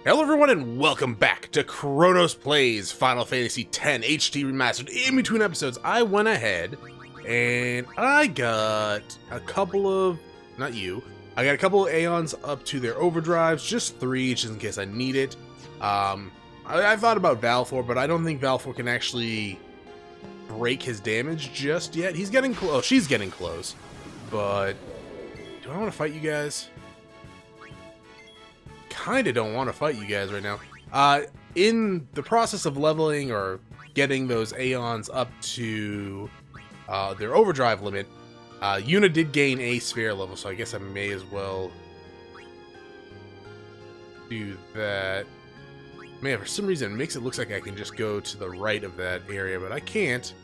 Hello everyone and welcome back to Chronos Plays Final Fantasy X HD Remastered. In between episodes, I went ahead and I got a couple of, I got a couple of Aeons up to their overdrives, just 3 just in case I need it. I thought about Valfor, but I don't think Valfor can actually break his damage just yet. He's getting close, oh, she's getting close, but do I want to fight you guys? Kinda don't want to fight you guys right now. In the process of leveling or getting those Aeons up to their overdrive limit, Yuna did gain a sphere level, so I guess I may as well do that. Man, for some reason it makes it look like I can just go to the right of that area, but I can't.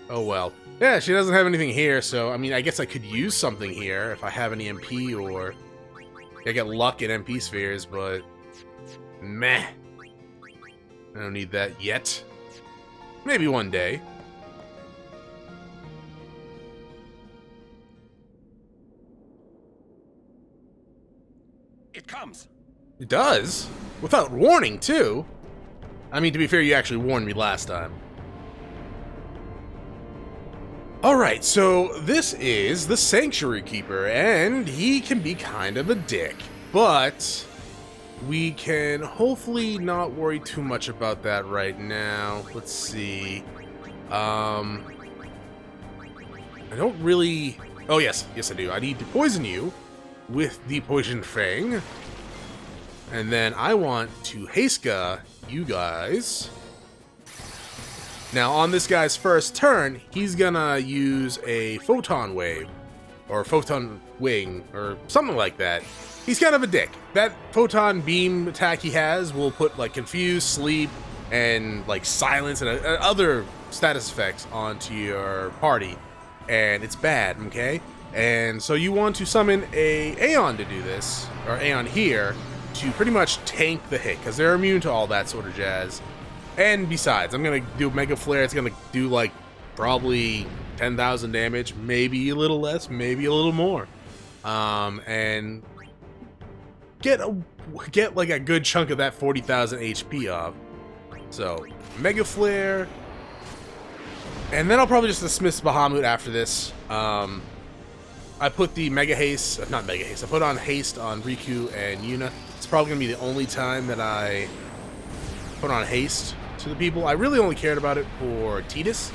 Oh well. Yeah, she doesn't have anything here, so I mean, I guess I could use something here if I have any MP or I get luck in MP spheres, but meh. I don't need that yet. Maybe one day. It comes. It does? Without warning, too. I mean, to be fair, you actually warned me last time. Alright, so this is the Sanctuary Keeper, and he can be kind of a dick. But we can hopefully not worry too much about that right now. Let's see. I don't really... Oh, yes. Yes, I do. I need to poison you with the Poison Fang. And then I want to Heiska you guys. Now, on this guy's first turn, he's gonna use a Photon Wave, or Photon Wing, or something like that. He's kind of a dick. That Photon Beam attack he has will put, like, Confuse, Sleep, and, like, Silence, and other status effects onto your party. And it's bad, okay? And so you want to summon a Aeon to do this, or Aeon here, to pretty much tank the hit, because they're immune to all that sort of jazz. And besides, I'm going to do Mega Flare. It's going to do, like, probably 10,000 damage. Maybe a little less, maybe a little more. And get like, a good chunk of that 40,000 HP off. So, Mega Flare. And then I'll probably just dismiss Bahamut after this. I put the Mega Haste, not Mega Haste, I put on Haste on Riku and Yuna. It's probably going to be the only time that I put on Haste to the people. I really only cared about it for Tidus.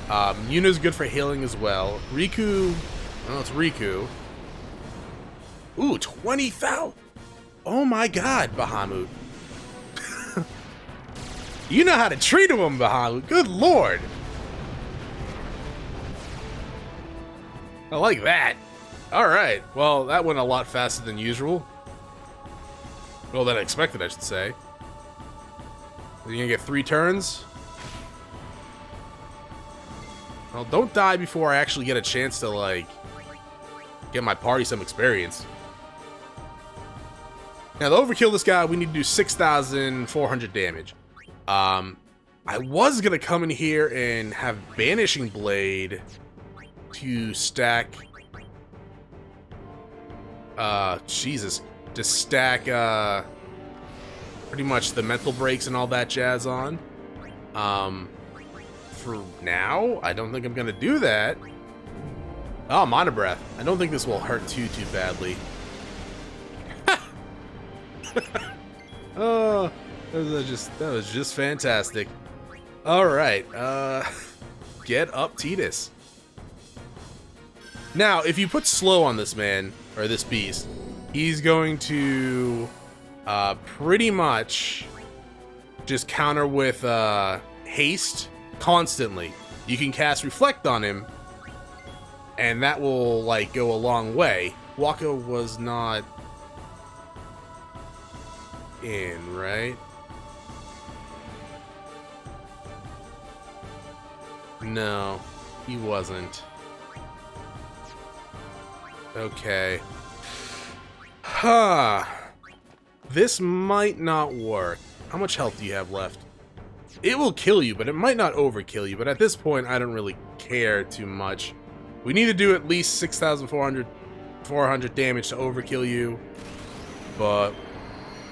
Yuna's good for healing as well. Riku, well, it's Riku. Ooh, 20,000! Oh my god, Bahamut. You know how to treat him, Bahamut. Good lord. I like that. Alright, well, that went a lot faster than usual. Well, than I expected, I should say. You're gonna get 3 turns? Well, don't die before I actually get a chance to, like, get my party some experience. Now, to overkill this guy, we need to do 6,400 damage. I was gonna come in here and have Banishing Blade to stack... Jesus. To stack, pretty much the mental breaks and all that jazz on. For now, I don't think I'm gonna do that. Oh, Mana Breath. I don't think this will hurt too badly. Oh, that was just fantastic. Alright, get up, Tidus. Now, if you put slow on this man, or this beast, he's going to pretty much just counter with haste constantly. You can cast Reflect on him, and that will, like, go a long way. Waka was not in, right? No, he wasn't. Okay. Huh. This might not work. How much health do you have left? It will kill you, but it might not overkill you. But at this point, I don't really care too much. We need to do at least 6,400 damage to overkill you. But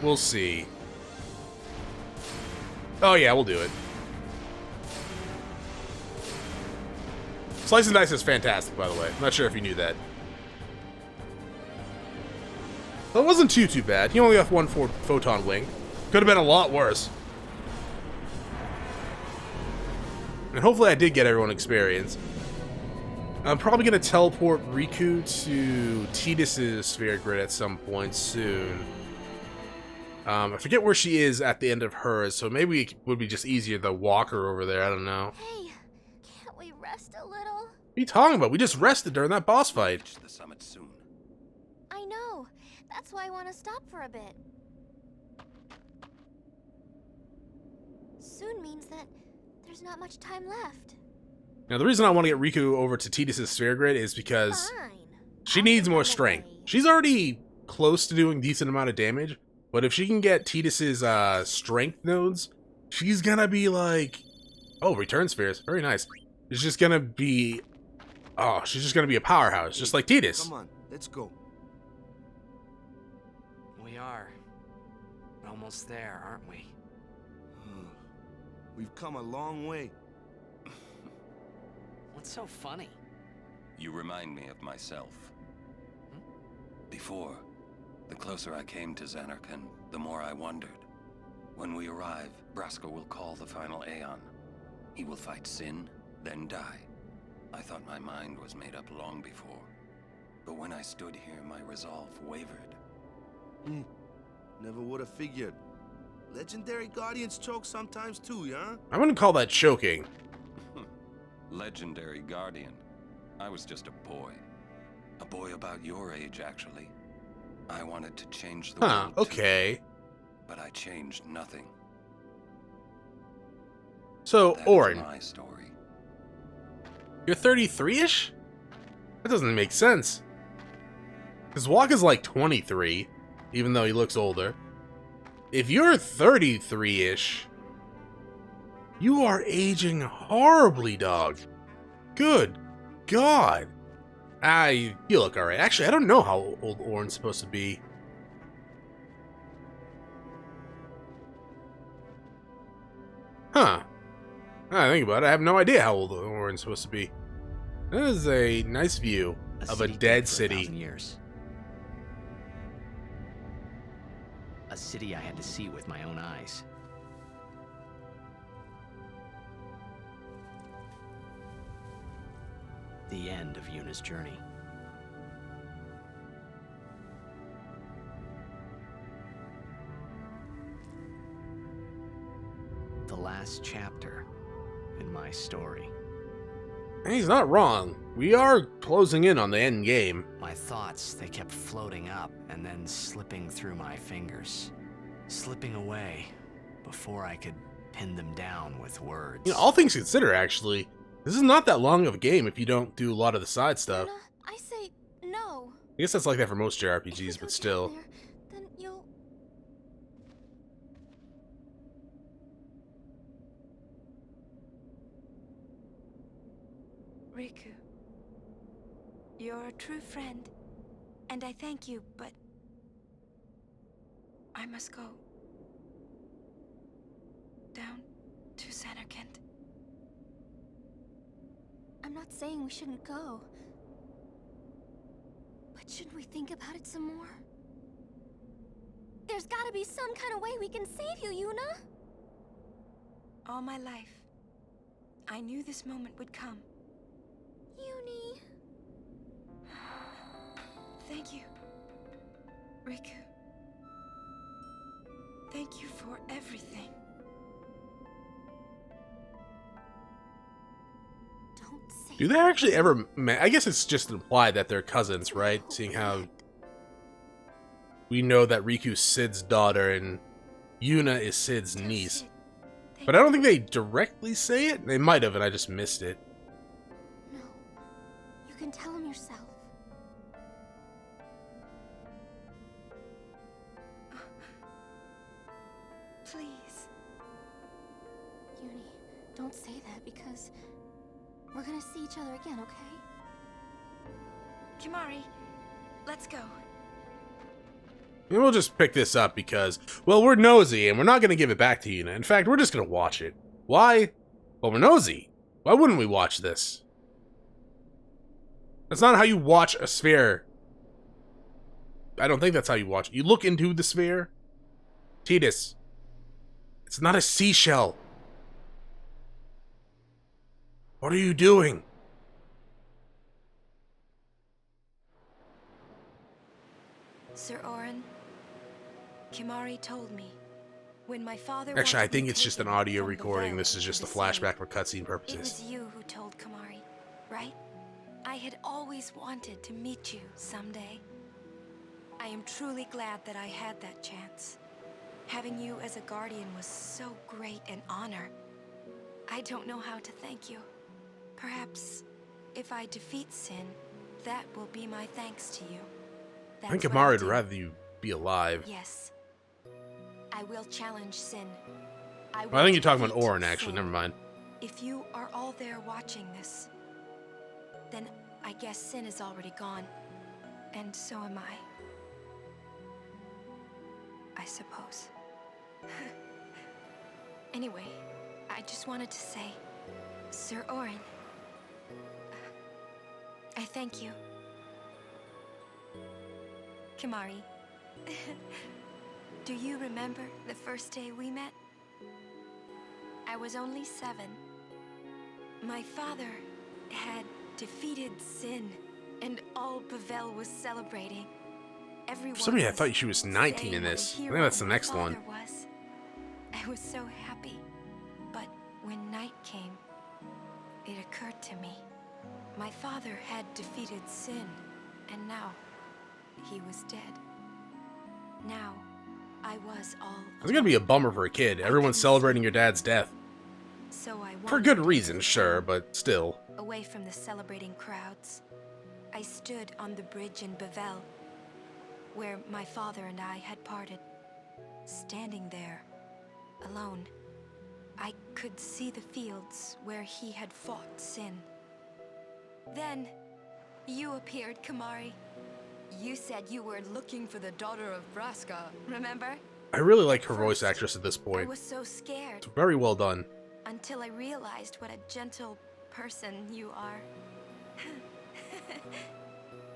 we'll see. Oh yeah, we'll do it. Slice and Dice is fantastic, by the way. I'm not sure if you knew that. That wasn't too bad. He only got one photon wing. Could have been a lot worse. And hopefully I did get everyone experience. I'm probably going to teleport Riku to Tidus' sphere grid at some point soon. I forget where she is at the end of hers, so maybe it would be just easier to walk her over there. I don't know. Hey, can't we rest a little? What are you talking about? We just rested during that boss fight. Reach the summit soon. I know. That's why I want to stop for a bit. Soon means that there's not much time left. Now, the reason I want to get Riku over to Tidus' sphere grid is because Fine. she I'll needs get more out of the strength. way. She's already close to doing decent amount of damage, but if she can get Tidus' strength nodes, she's gonna be like... Oh, return spheres. Very nice. She's just gonna be... Oh, she's just gonna be a powerhouse, just like Tidus. Come on, let's go. We are. Almost there, aren't we? We've come a long way. What's so funny? You remind me of myself. Before, the closer I came to Xanarkand, the more I wondered. When we arrive, Braska will call the final Aeon. He will fight Sin, then die. I thought my mind was made up long before. But when I stood here, my resolve wavered. Never would have figured. Legendary Guardians choke sometimes too, yeah? I'm gonna call that choking. Legendary Guardian. I was just a boy. A boy about your age, actually. I wanted to change the Huh, world, too, okay. but I changed nothing. So, That is Auron, my story. you're 33-ish? That doesn't make sense. Because Walk is like 23, even though he looks older. If you're 33-ish, you are aging horribly, dog. Good God. You look alright. Actually, I don't know how old Auron's supposed to be. Huh. I think about it, I have no idea how old Auron's supposed to be. That is a nice view of a dead city. 1,000 years. A city I had to see with my own eyes. The end of Yuna's journey. The last chapter in my story. And he's not wrong. We are closing in on the end game. My thoughts, they kept floating up and then slipping through my fingers. Slipping away before I could pin them down with words. You know, all things considered, actually, this is not that long of a game if you don't do a lot of the side stuff. Yuna, I say no. I guess that's like that for most If JRPGs, we but go still. down there, then you'll... Riku, you're a true friend, and I thank you, but I must go down to Xanarkand. I'm not saying we shouldn't go. But shouldn't we think about it some more? There's gotta be some kind of way we can save you, Yuna! All my life, I knew this moment would come. Yuni... Thank you, Riku. Thank you for everything. Don't say Do they actually ever... I guess it's just implied that they're cousins, right? Seeing how we know that Riku's Cid's daughter and Yuna is Cid's Tell niece. Cid, thank But I don't think they directly say it. They might have, and I just missed it. No. You can tell him yourself. Please. Yuni, don't say that because we're gonna see each other again, okay? Kimari, let's go. And we'll just pick this up because, well, we're nosy and we're not going to give it back to Yuna. In fact, we're just going to watch it. Why? Well, we're nosy. Why wouldn't we watch this? That's not how you watch a sphere. I don't think that's how you watch it. You look into the sphere. Tidus. It's not a seashell. What are you doing? Sir Auron, Kimahri told me when my father. Actually, I wanted me think it's just an taken audio from recording. Bevelle This is to just a the flashback for Seine. cutscene It purposes. was you who told Kimahri, right? I had always wanted to meet you someday. I am truly glad that I had that chance. Having you as a guardian was so great an honor. I don't know how to thank you. Perhaps if I defeat Sin, that will be my thanks to you. I think That's what I'll Kimahri would do. rather you be alive. Yes. I will challenge Sin. Well, I think you're talking about defeat Auron, actually. Sin. Never mind. If you are all there watching this, then I guess Sin is already gone. And so am I suppose. Anyway, I just wanted to say, Sir Auron, I thank you. Kimahri, do you remember the first day we met? I was only 7. My father had defeated Sin, and all Bevelle was celebrating. Everyone For some reason, I was thought she was 19 in saying what a this. I think hero that's the my next one. father was. I was so happy, but when night came, it occurred to me. My father had defeated Sin, and now he was dead. Now, I was all It's gonna be a bummer for a kid. Everyone's celebrating your dad's death. So I For good wandered reason, to the sure, town, but still. away from the celebrating crowds. I stood on the bridge in Bevelle, where my father and I had parted. Standing there, alone, I could see the fields where he had fought Sin. Then, you appeared, Kimahri. You said you were looking for the daughter of Braska, remember? I really like her voice First, actress at this I point. was so scared It's very well done. until I realized what a gentle person you are.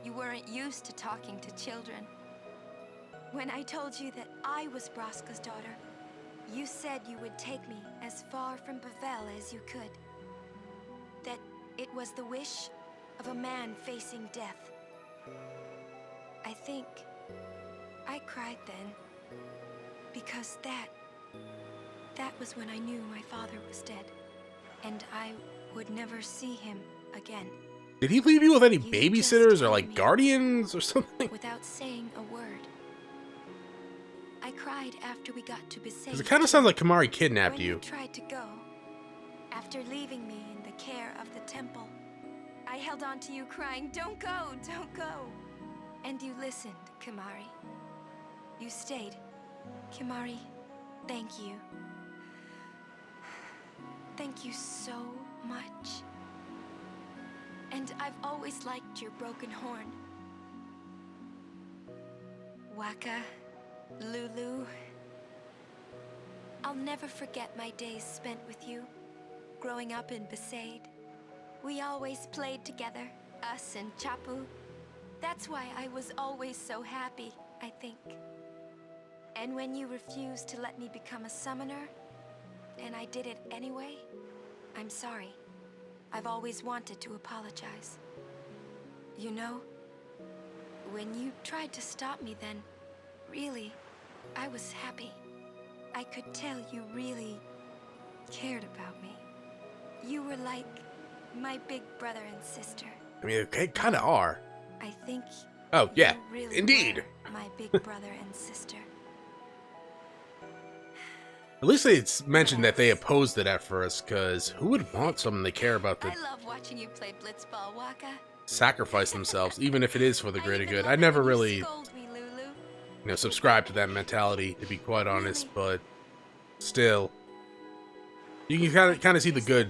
You weren't used to talking to children. When I told you that I was Braska's daughter, you said you would take me as far from Bevelle as you could. That it was the wish of a man facing death. I think I cried then, because that was when I knew my father was dead, and I would never see him again. Did he leave you with any You babysitters just or told like me. guardians or something? Without saying a word. I cried after we got to Besaid. Because it kind of sounds like Kimahri kidnapped When you. tried to go, after leaving me in the care of the temple, I held on to you crying, "Don't go, don't go." And you listened, Kimahri. You stayed. Kimahri, thank you. Thank you so much. And I've always liked your broken horn. Waka, Lulu. I'll never forget my days spent with you, growing up in Besaid. We always played together, us and Chapu. That's why I was always so happy, I think. And when you refused to let me become a summoner, and I did it anyway, I'm sorry. I've always wanted to apologize. You know, when you tried to stop me then, really, I was happy. I could tell you really cared about me. You were like my big brother and sister. I mean, they kind of are. I think Oh, yeah, you really indeed. were my big brother and sister. At least it's mentioned that they opposed it at first, because who would want someone they care about to I love watching you play blitzball, Waka. sacrifice themselves, even if it is for the greater even good? love I it never when you really, scold me, Lulu. subscribe to that mentality, to be quite honest, but still. You can kind of see the good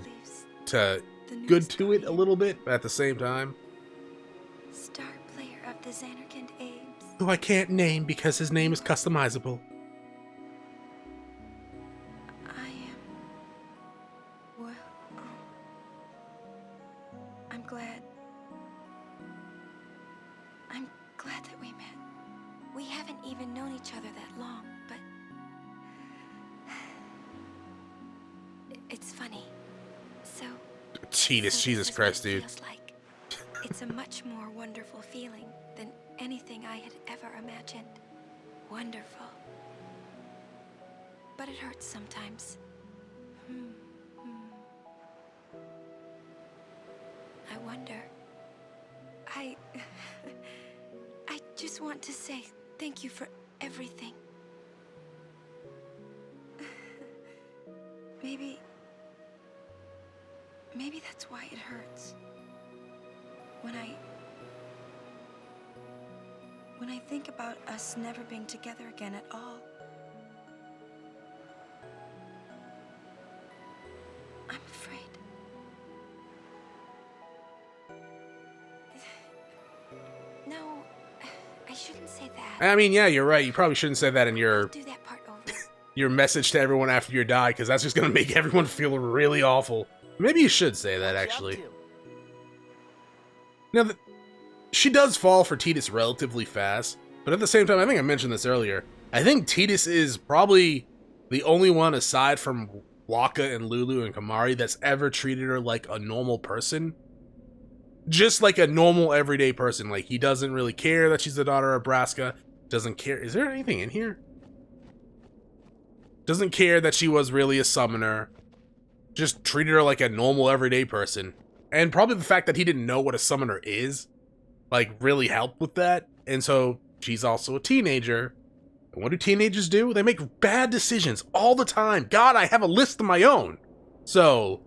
to to it a little bit, but at the same time. Star player of the Xanarkand Abes. who I can't name because his name is customizable. I am... Well... I'm glad... I'm glad that we met. We haven't even known each other that long, but... It's funny. So... Tidus, Jesus Christ, dude. Feels like. It's a much more wonderful feeling than anything I had ever imagined. Wonderful. But it hurts sometimes. I wonder... I just want to say thank you for everything. Maybe that's why it hurts. When I think about us never being together again at all, I'm afraid. No, I shouldn't say that. I mean, yeah, you're right. You probably shouldn't say that in your Do that part over. your message to everyone after you die, because that's just gonna make everyone feel really awful. Maybe you should say that, actually. Now, she does fall for Tidus relatively fast, but at the same time, I think I mentioned this earlier, I think Tidus is probably the only one aside from Waka and Lulu and Kamari that's ever treated her like a normal person. Just like a normal everyday person. Like, he doesn't really care that she's the daughter of Braska. Doesn't care. Is there anything in here? Doesn't care that she was really a summoner. Just treated her like a normal everyday person. And probably the fact that he didn't know what a summoner is, like, really helped with that. And so she's also a teenager. And what do teenagers do? They make bad decisions all the time. God, I have a list of my own. So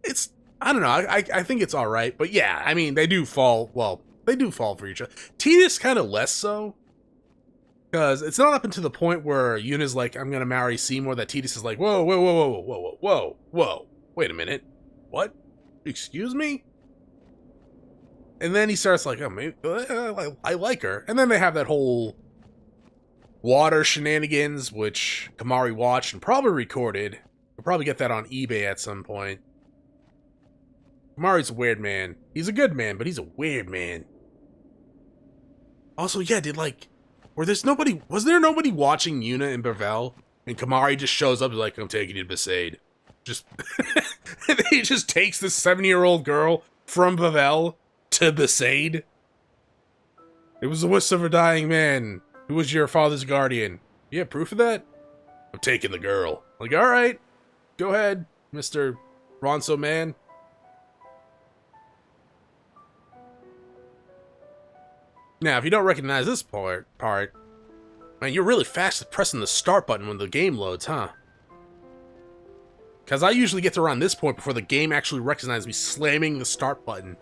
it's, I don't know. I think it's all right. But yeah, I mean, they do fall. Well, they do fall for each other. Tidus kind of less so. Because it's not up until the point where Yuna's like, I'm going to marry Seymour, that Tidus is like, whoa, whoa, whoa, whoa, whoa, whoa, whoa, whoa. Wait a minute. What? Excuse me? And then he starts like, oh, maybe I like her. And then they have that whole water shenanigans, which Kamari watched and probably recorded. We'll probably get that on eBay at some point. Kamari's a weird man. He's a good man, but he's a weird man. Also, yeah, was there nobody watching Yuna and Bevel? And Kamari just shows up like, I'm taking you to Besaid. Just, and he just takes this 7-year-old girl from Bevel to Besaid. It was the wish of a dying man who was your father's guardian. You have proof of that? I'm taking the girl. Like, alright, go ahead, Mr. Ronso man. Now, if you don't recognize this part, man, you're really fast at pressing the start button when the game loads, huh? Because I usually get to around this point before the game actually recognizes me slamming the start button.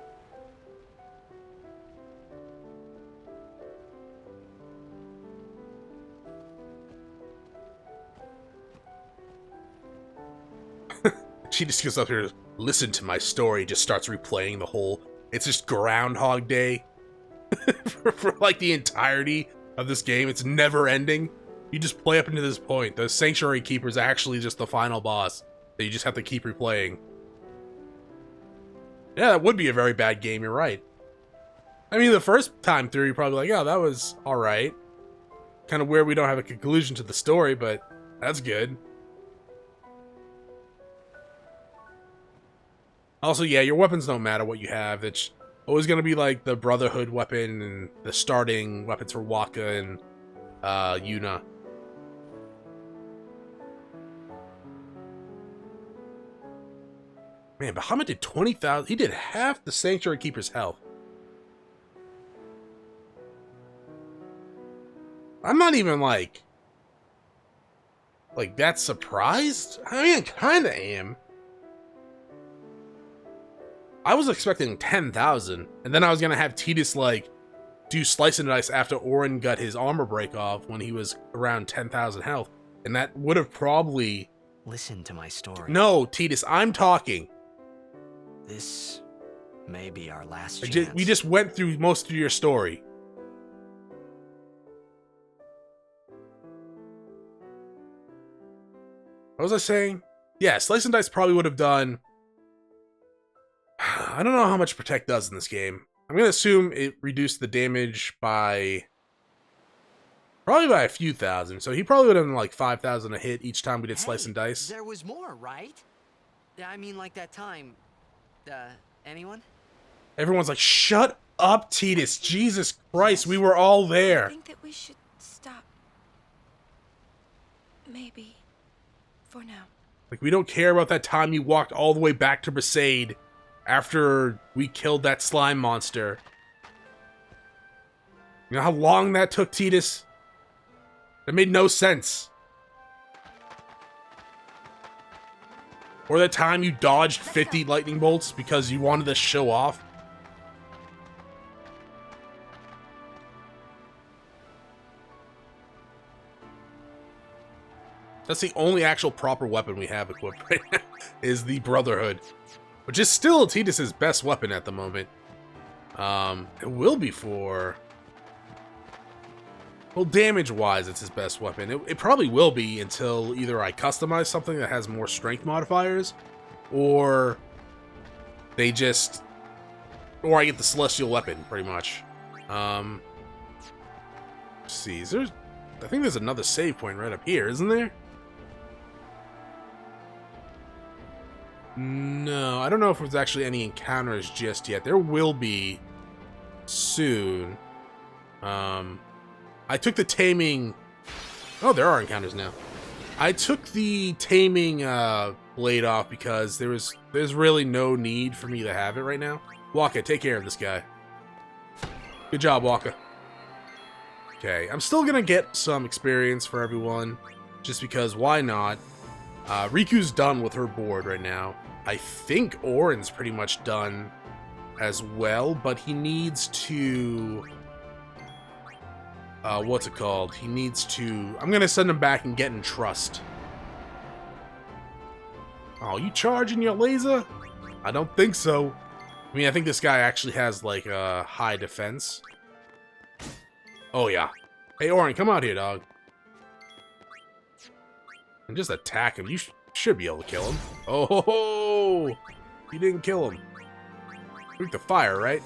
She just goes up here, listen to my story, just starts replaying the whole, it's just Groundhog Day. for like the entirety of this game. It's never ending. You just play up into this point. The Sanctuary Keeper is actually just the final boss that you just have to keep replaying. Yeah, that would be a very bad game, you're right. I mean, the first time through, you're probably like, oh, that was alright. Kind of weird we don't have a conclusion to the story, but that's good. Also, yeah, your weapons don't matter what you have. It's always going to be like the Brotherhood weapon and the starting weapons for Waka and Yuna. Man, Bahamut did 20,000. He did half the Sanctuary Keeper's health. I'm not even like that surprised. I mean, I kind of am. I was expecting 10,000, and then I was gonna have Tidus like do slice and dice after Auron got his armor break off when he was around 10,000 health, and that would have probably. Listen to my story. No, Tidus, I'm talking. This may be our last chance. We just went through most of your story. What was I saying? Yeah, Slice and Dice probably would have done... I don't know how much Protect does in this game. I'm going to assume it reduced the damage by... probably by a few thousand. So he probably would have done like 5,000 a hit each time we did Slice and Dice. There was more, right? I mean, like that time. Anyone? Everyone's like, shut up, Tidus. Jesus Christ, we were all I there. think that we should stop. Maybe. For now. Like, we don't care about that time you walked all the way back to Besaid after we killed that slime monster. You know how long that took, Tidus? That made no sense. Or that time you dodged 50 lightning bolts because you wanted to show off. That's the only actual proper weapon we have equipped right now, is the Brotherhood. Which is still Tidus' best weapon at the moment. It will be for... well, damage-wise, it's his best weapon. It probably will be until either I customize something that has more strength modifiers, or they just... or I get the Celestial Weapon, pretty much. Let's see, is there... I think there's another save point right up here, isn't there? No, I don't know if there's actually any encounters just yet. There will be soon. I took the taming... oh, there are encounters now. I took the taming blade off because there's really no need for me to have it right now. Waka, take care of this guy. Good job, Waka. Okay, I'm still gonna get some experience for everyone, just because why not? Riku's done with her board right now. I think Auron's pretty much done as well, but he needs to... what's it called? He needs to... I'm gonna send him back and get in trust. Oh, you charging your laser? I don't think so. I mean, I think this guy actually has, like, a high defense. Oh, yeah. Hey, Auron, come out here, dog. And just attack him. You should be able to kill him. Oh, ho, ho. You didn't kill him. Weak to fire, right?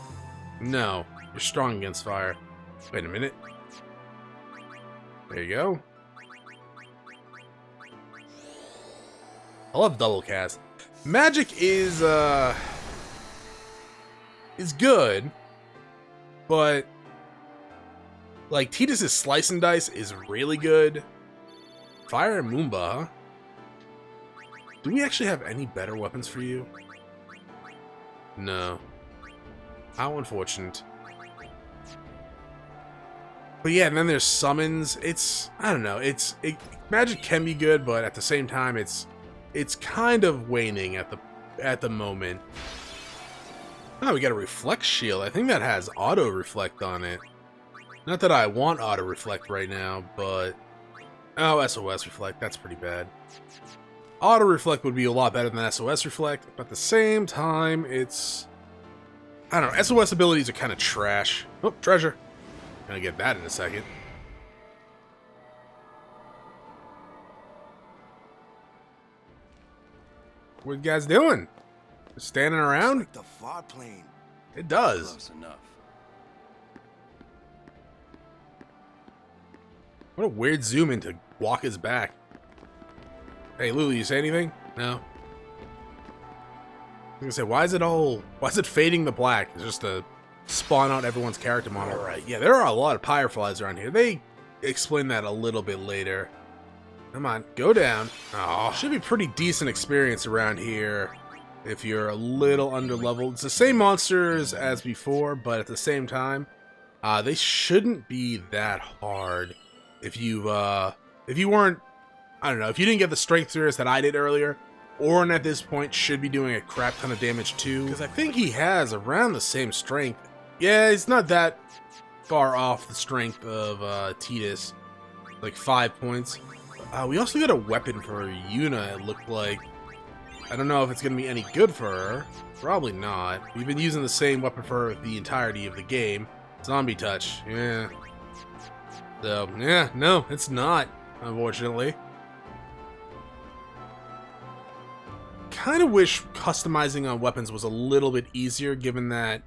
No. You're strong against fire. Wait a minute. There you go. I love double cast. Magic is good, but like Tidus' Slice and Dice is really good. Fire and Moomba, huh? Do we actually have any better weapons for you? No. How unfortunate. But yeah, and then there's summons. It's, I don't know, magic can be good, but at the same time it's kind of waning at the moment. Oh, we got a reflect shield. I think that has auto reflect on it. Not that I want auto reflect right now, but oh, SOS reflect, that's pretty bad. Auto reflect would be a lot better than SOS reflect, but at the same time, it's, I don't know, SOS abilities are kind of trash. Oh, treasure. Gonna get that in a second. What you guys doing? Just standing around? Like the far plane. It does. Close enough. What a weird zoom in to walk his back. Hey, Lulu, you say anything? No. I was gonna say, why is it fading the black? It's just to spawn out everyone's character model. Right, yeah, there are a lot of Pyreflies around here. They explain that a little bit later. Come on, go down. Oh, should be pretty decent experience around here if you're a little underleveled. It's the same monsters as before, but at the same time, they shouldn't be that hard. If you weren't, I don't know, if you didn't get the strength series that I did earlier, Auron at this point should be doing a crap ton of damage too, because I think he has around the same strength. Yeah, he's not that far off the strength of Tidus, like 5 points. We also got a weapon for Yuna, it looked like. I don't know if it's going to be any good for her. Probably not. We've been using the same weapon for her the entirety of the game. Zombie touch, yeah. So, yeah, no, it's not, unfortunately. kind of wish customizing on weapons was a little bit easier, given that,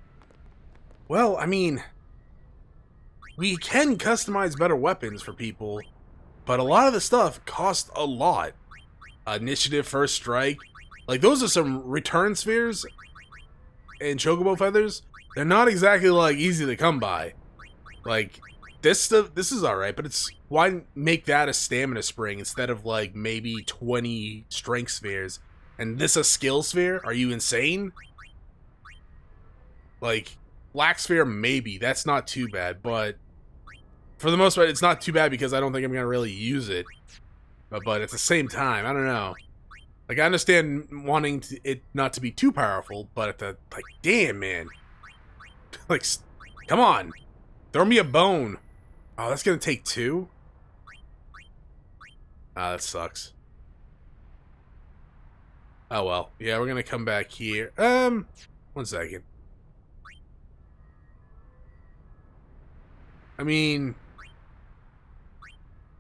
well, I mean, we can customize better weapons for people, but a lot of the stuff costs a lot. Initiative, first strike, like those are some return spheres and chocobo feathers. They're not exactly like easy to come by. Like this stuff, this is all right, but it's why make that a stamina spring instead of like maybe 20 strength spheres and this a skill sphere? Are you insane? Like black sphere, maybe that's not too bad, but for the most part, it's not too bad because I don't think I'm gonna really use it. But at the same time, I don't know. Like I understand wanting it not to be too powerful, but at the like, damn man, like, come on, throw me a bone. Oh, that's gonna take 2. Ah, that sucks. Oh well, yeah, we're gonna come back here. 1 second. I mean,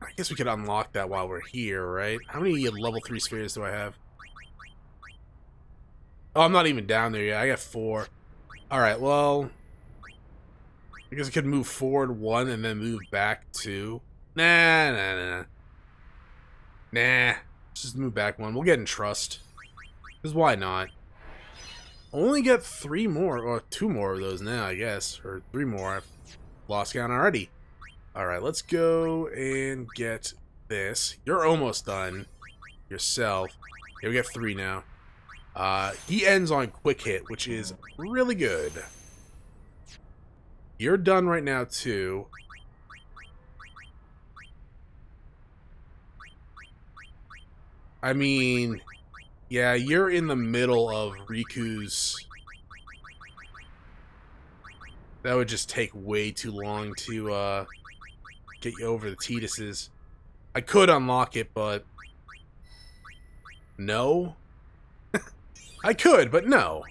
I guess we could unlock that while we're here, right? How many level 3 spheres do I have? Oh, I'm not even down there yet. I got 4. Alright, well, I guess I could move forward 1 and then move back 2. Nah. Just move back 1. We'll get in trust. Because why not? Only get 3 more, or 2 more of those now, I guess. Or 3 more. I've lost count already. Alright, let's go and get this. You're almost done. Yourself. Okay, we got 3 now. He ends on quick hit, which is really good. You're done right now, too. I mean, yeah, you're in the middle of Riku's. That would just take way too long to, get you over the Tiduses. I could unlock it, but no. I could, but no.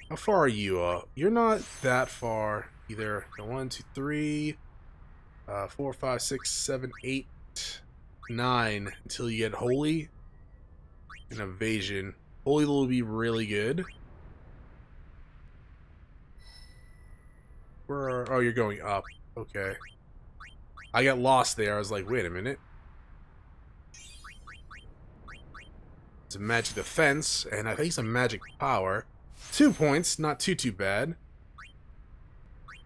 How far are you? You're not that far either. 1, 2, 3, 4, 5, 6, 7, 8, 9 until you get holy and evasion. Holy will be really good. Oh, you're going up. Okay. I got lost there. I was like, wait a minute. It's a magic defense, and I think it's a magic power. 2 points, not too bad.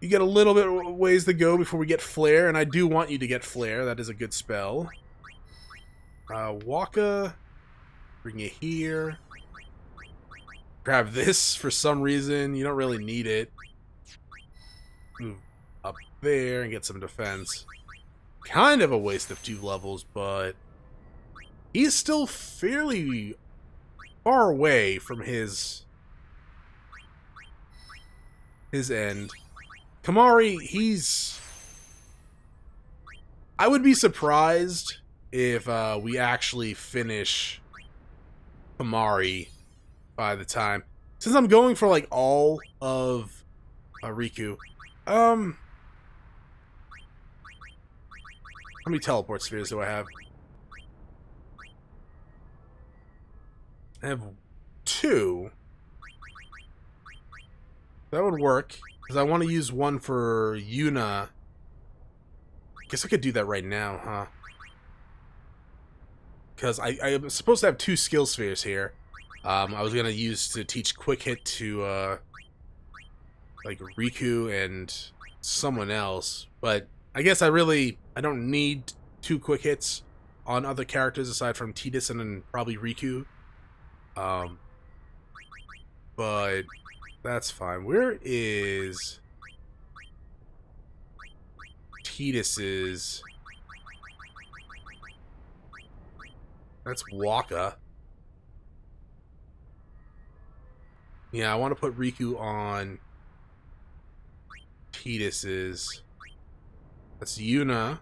You get a little bit of ways to go before we get flare, and I do want you to get flare. That is a good spell. Waka. Bring you here. Grab this for some reason. You don't really need it. Move up there and get some defense. Kind of a waste of 2 levels, but he's still fairly far away from his end. Kamari, he's... I would be surprised if we actually finish Kamari by the time. Since I'm going for like all of Riku. How many teleport spheres do I have? I have 2. That would work, because I want to use 1 for Yuna. Guess I could do that right now, huh? Because I'm supposed to have 2 skill spheres here. I was going to use to teach quick hit to, like, Riku and someone else. But I guess I don't need 2 quick hits on other characters aside from Tidus and then probably Riku. But that's fine. Where is Tidus's? That's Waka. Yeah, I want to put Riku on Tidus's. That's Yuna.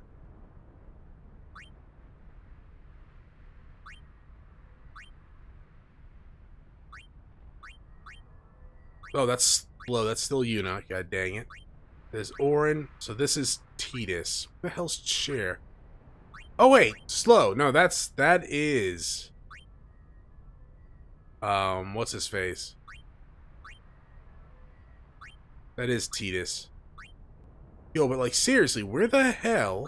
Oh, that's low. That's still Yuna. God dang it. There's Auron. So this is Tidus. What the hell's Chair? Oh wait, slow. No, that is What's his face? That is Tidus. Yo, but like seriously, where the hell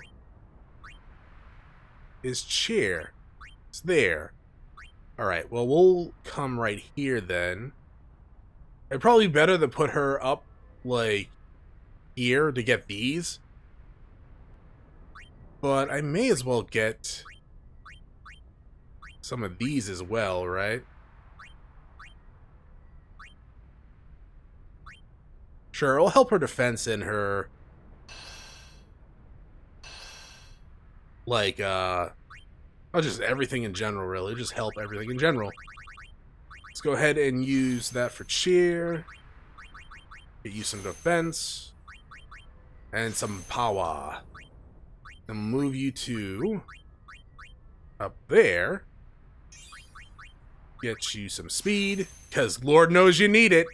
is Chair? It's there. Alright, well we'll come right here then. It'd probably be better to put her up like here to get these. But I may as well get some of these as well, right? Sure, it'll help her defense in her like just everything in general, really. Just help everything in general. Let's go ahead and use that for cheer. Get you some defense. And some power. Then move you to up there. Get you some speed, because Lord knows you need it.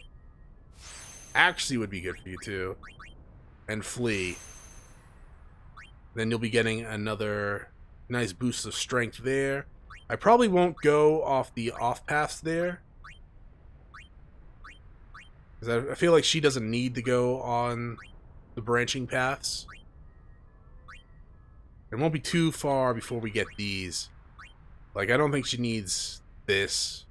Actually would be good for you too. And flee. Then you'll be getting another nice boost of strength there. I probably won't go off the off paths there, because I feel like she doesn't need to go on the branching paths. It won't be too far before we get these. Like, I don't think she needs this.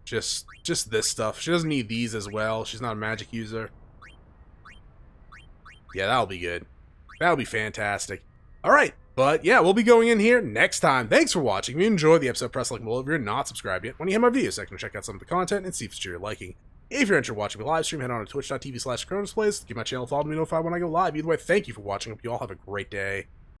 Just this stuff. She doesn't need these as well. She's not a magic user. Yeah, that'll be good. That'll be fantastic. Alright, but yeah, we'll be going in here next time. Thanks for watching. If you enjoyed the episode, press like below. If you're not subscribed yet, when you hit my video section, check out some of the content and see if it's you're liking. If you're interested in watching me live stream, head on to twitch.tv/ChronosPlays. Give my channel a follow to be notified when I go live. Either way, thank you for watching. Hope you all have a great day.